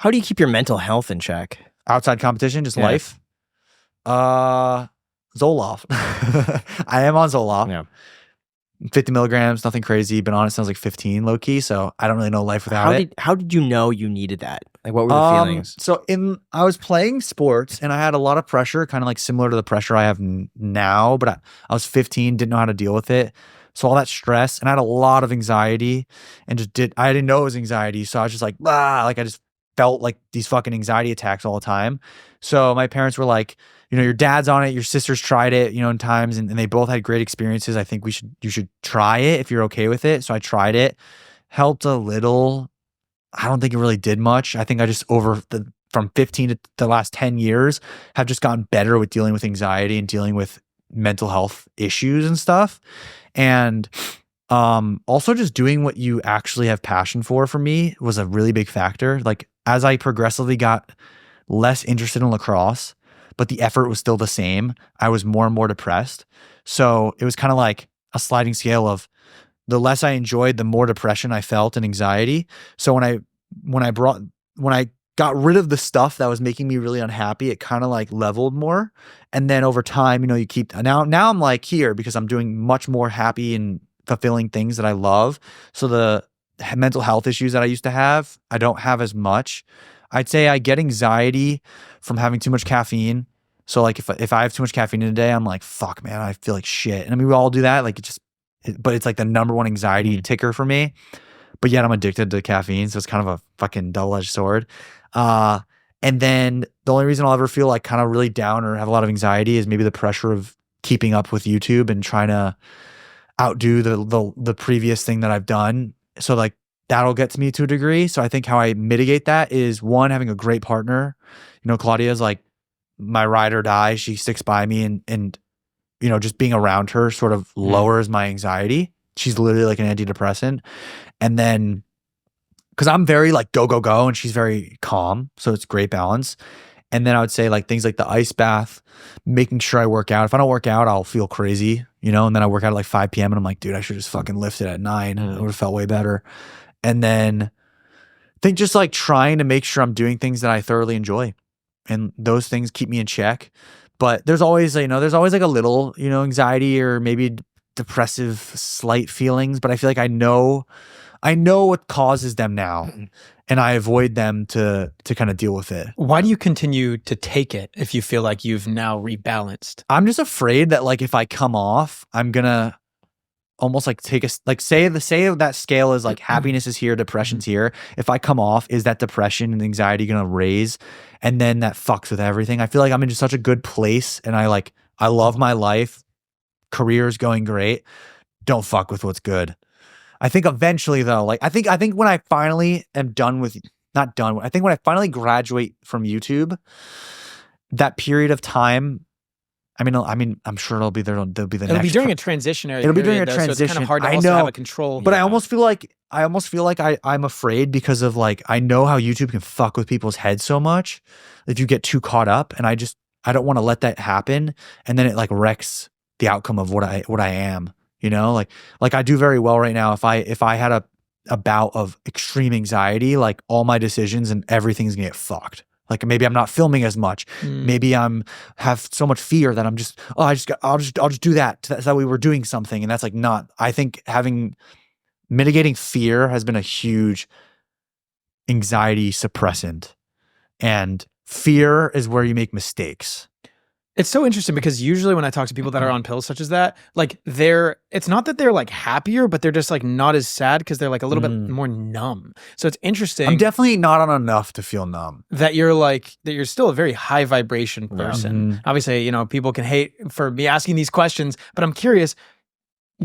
How do you keep your mental health in check? Outside competition, just Yeah. life. Zoloft. I am on Zoloft. Yeah. 50 milligrams, nothing crazy. Been on it since like 15, low key. So I don't really know life without it. How did you know you needed that? Like, what were the feelings? So I was playing sports and I had a lot of pressure, kind of like similar to the pressure I have now. But I was 15, didn't know how to deal with it. So all that stress, and I had a lot of anxiety, and I didn't know it was anxiety. So I was just like, like I just felt like these fucking anxiety attacks all the time. So my parents were like, your dad's on it, your sister's tried it, in times, and they both had great experiences. I think you should try it if you're okay with it. So I tried it, helped a little. I don't think it really did much. I think I just from 15 to the last 10 years have just gotten better with dealing with anxiety and dealing with mental health issues and stuff. And also just doing what you actually have passion for me was a really big factor. Like as I progressively got less interested in lacrosse, but the effort was still the same, I was more and more depressed. So it was kind of like a sliding scale of the less I enjoyed, the more depression I felt and anxiety. So when I got rid of the stuff that was making me really unhappy, it kind of like leveled more. And then over time, you keep now I'm like here because I'm doing much more happy and fulfilling things that I love. So the mental health issues that I used to have, I don't have as much. I'd say I get anxiety from having too much caffeine. So like if I have too much caffeine in a day, I'm like, fuck man, I feel like shit. And I mean, we all do that. Like but it's like the number one anxiety ticker for me. But yet I'm addicted to caffeine. So it's kind of a fucking double-edged sword. And then the only reason I'll ever feel like kind of really down or have a lot of anxiety is maybe the pressure of keeping up with YouTube and trying to outdo the previous thing that I've done. So like that'll get to me to a degree. So I think how I mitigate that is one, having a great partner. Claudia's like my ride or die. She sticks by me and just being around her sort of lowers my anxiety. She's literally like an antidepressant. And then, because I'm very like go, go, go, and she's very calm. So it's great balance. And then I would say like things like the ice bath, making sure I work out. If I don't work out, I'll feel crazy, and then I work out at like 5 p.m. and I'm like, dude, I should just fucking lift it at 9. It would have felt way better. And then I think just like trying to make sure I'm doing things that I thoroughly enjoy. And those things keep me in check. But there's always, there's always like a little, anxiety or maybe depressive slight feelings. But I feel like I know what causes them now, and I avoid them to kind of deal with it. Why do you continue to take it if you feel like you've now rebalanced? I'm just afraid that like if I come off, I'm gonna almost like say that scale is like happiness is here, depression's here. If I come off, is that depression and anxiety gonna raise? And then that fucks with everything. I feel like I'm in just such a good place, and I love my life. Career's going great. Don't fuck with what's good. I think eventually though, like I think when I finally am done with, not done, I think when I finally graduate from YouTube, that period of time, I mean, I'm sure it'll be there. There'll be It'll be during a transitionary. It'll be during a though, transition. So it's kind of hard to I also know, have a control. But I almost feel like I'm afraid because of like, I know how YouTube can fuck with people's heads so much if you get too caught up, and I don't want to let that happen. And then it like wrecks the outcome of what I am. Like I do very well right now. If I had a bout of extreme anxiety, like all my decisions and everything's gonna get fucked. Like maybe I'm not filming as much. Maybe have so much fear that I'm just, I'll just do that. That's how we were doing something. And that's like not, I think mitigating fear has been a huge anxiety suppressant. And fear is where you make mistakes. It's so interesting because usually when I talk to people that are on pills such as that, like it's not that they're like happier, but they're just like not as sad because they're like a little bit more numb. So it's interesting. I'm definitely not on enough to feel numb. That you're still a very high vibration person. Obviously, people can hate for me asking these questions, but I'm curious.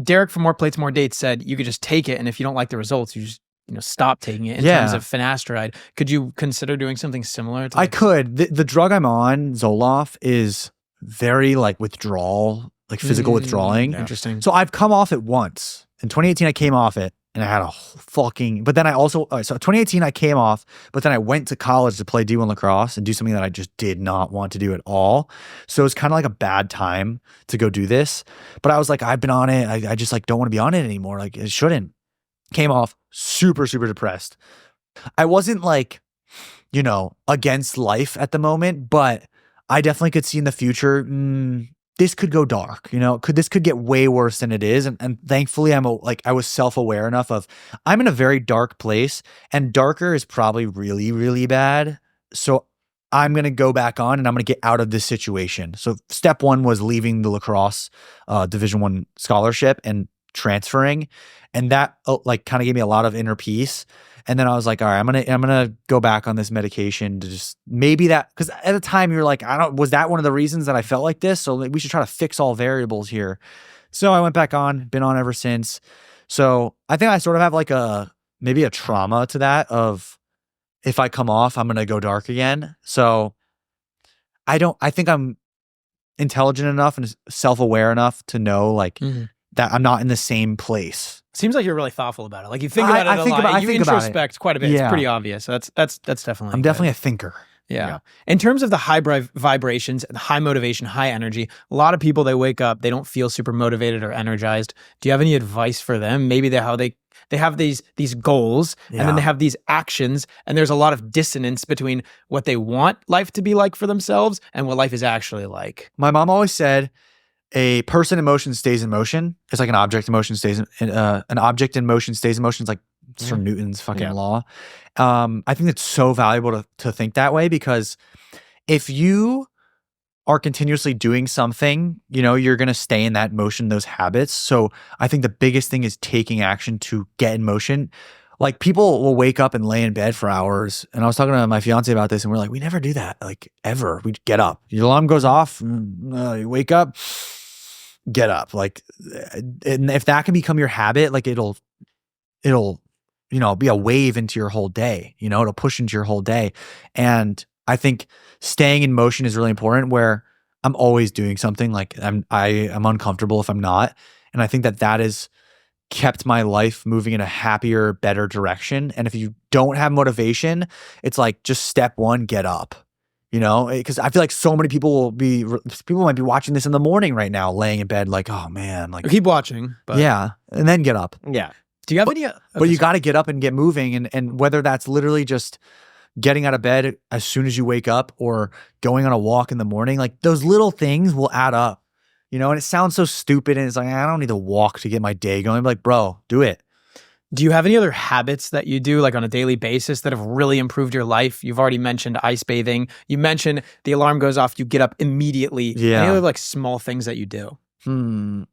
Derek from More Plates, More Dates said you could just take it, and if you don't like the results, you just stop taking it in terms of finasteride. Could you consider doing something similar? I could. The drug I'm on, Zoloft, is very like withdrawal, like physical withdrawing. Interesting. So I've come off it once. In 2018, I came off it and I had a fucking, but then I also, so 2018 I came off, but then I went to college to play D1 lacrosse and do something that I just did not want to do at all. So it's kind of like a bad time to go do this. But I was like, I've been on it. I just like don't want to be on it anymore. Like it shouldn't. Came off super, super depressed. I wasn't like, against life at the moment, but I definitely could see in the future, this could go dark, this could get way worse than it is. And thankfully I was self-aware enough of I'm in a very dark place, and darker is probably really, really bad. So I'm going to go back on and I'm going to get out of this situation. So step one was leaving the lacrosse Division I scholarship and transferring. And that kind of gave me a lot of inner peace. And then I was like, all right, I'm gonna go back on this medication to just maybe that, because at the time you were like, was that one of the reasons that I felt like this? So we should try to fix all variables here. So I went back on, been on ever since. So I think I sort of have maybe a trauma to that of, if I come off, I'm gonna go dark again. So I think I'm intelligent enough and self-aware enough to know that I'm not in the same place. Seems like you're really thoughtful about it. Like you think about it a lot. You introspect quite a bit. Yeah. It's pretty obvious. So that's definitely. I'm definitely a thinker. Yeah. In terms of the high vibrations, the high motivation, high energy, a lot of people, they wake up, they don't feel super motivated or energized. Do you have any advice for them? Maybe they have these goals, and then they have these actions, and there's a lot of dissonance between what they want life to be like for themselves and what life is actually like. My mom always said, a person in motion stays in motion. It's like an object in motion stays in an object in motion stays in motion. It's like Sir Newton's fucking law. I think it's so valuable to think that way, because if you are continuously doing something, you're going to stay in that motion, those habits. So I think the biggest thing is taking action to get in motion. Like, people will wake up and lay in bed for hours. And I was talking to my fiance about this, and we're like, we never do that. Like, ever. We get up. Your alarm goes off. You wake up, get up. Like, and if that can become your habit, like it'll be a wave into your whole day. It'll push into your whole day. And I think staying in motion is really important, where I'm always doing something. Like, I'm uncomfortable if I'm not. And I think that has kept my life moving in a happier, better direction. And if you don't have motivation, it's like, just step one, get up, because I feel like so many people might be watching this in the morning right now, laying in bed, like, oh man, like, keep watching. But yeah. And then get up. Yeah. Do you have any? But you got to get up and get moving. And whether that's literally just getting out of bed as soon as you wake up, or going on a walk in the morning, like, those little things will add up. And it sounds so stupid, and it's like, I don't need to walk to get my day going. I'm like, bro, do it. Do you have any other habits that you do, like on a daily basis, that have really improved your life? You've already mentioned ice bathing. You mentioned the alarm goes off, you get up immediately. Yeah. Any other small things that you do? Do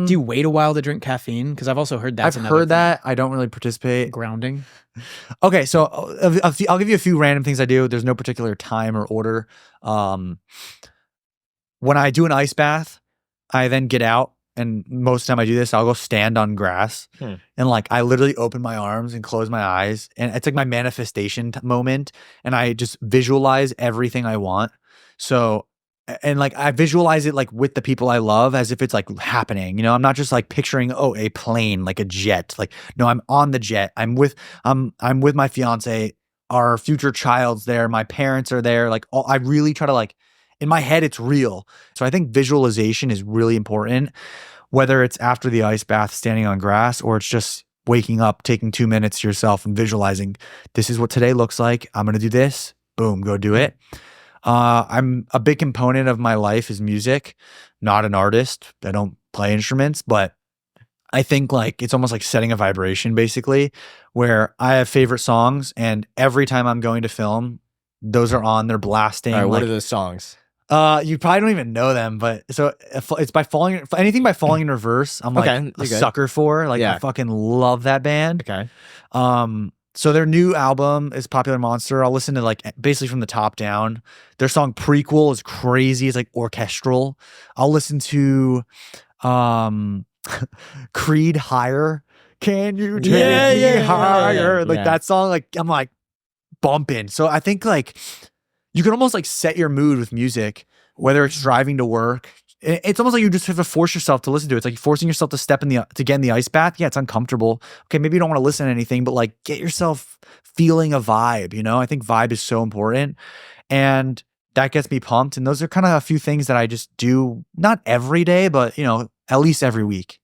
you wait a while to drink caffeine? Because I've also heard that. I've heard that. I don't really participate. Grounding. Okay, so I'll give you a few random things I do. There's no particular time or order. When I do an ice bath, I then get out, and most of the time I do this, I'll go stand on grass, and I literally open my arms and close my eyes, and it's like my manifestation moment, and I just visualize everything I want. So, and I visualize it with the people I love, as if it's happening. I'm not just picturing a plane, like a jet. No, I'm on the jet. I'm with my fiance. Our future child's there. My parents are there. I really try to in my head, it's real. So I think visualization is really important, whether it's after the ice bath, standing on grass, or it's just waking up, taking 2 minutes to yourself and visualizing, this is what today looks like. I'm going to do this. Boom, go do it. I'm a big component of my life is music. Not an artist. I don't play instruments, but I think it's almost like setting a vibration, basically, where I have favorite songs, and every time I'm going to film, those are on, they're blasting. All right, what are those songs? You probably don't even know them, but so it's anything by Falling in Reverse. I'm a sucker for. I fucking love that band. Okay. So their new album is Popular Monster. I'll listen to basically from the top down. Their song Prequel is crazy. It's orchestral. I'll listen to Creed Higher. Can you take me higher? That song, I'm bumping. So I think you can almost set your mood with music, whether it's driving to work. It's almost like you just have to force yourself to listen to it. It's like forcing yourself to to get in the ice bath. Yeah, it's uncomfortable. Okay, maybe you don't want to listen to anything, but get yourself feeling a vibe. I think vibe is so important, and that gets me pumped. And those are kind of a few things that I just do, not every day, but at least every week.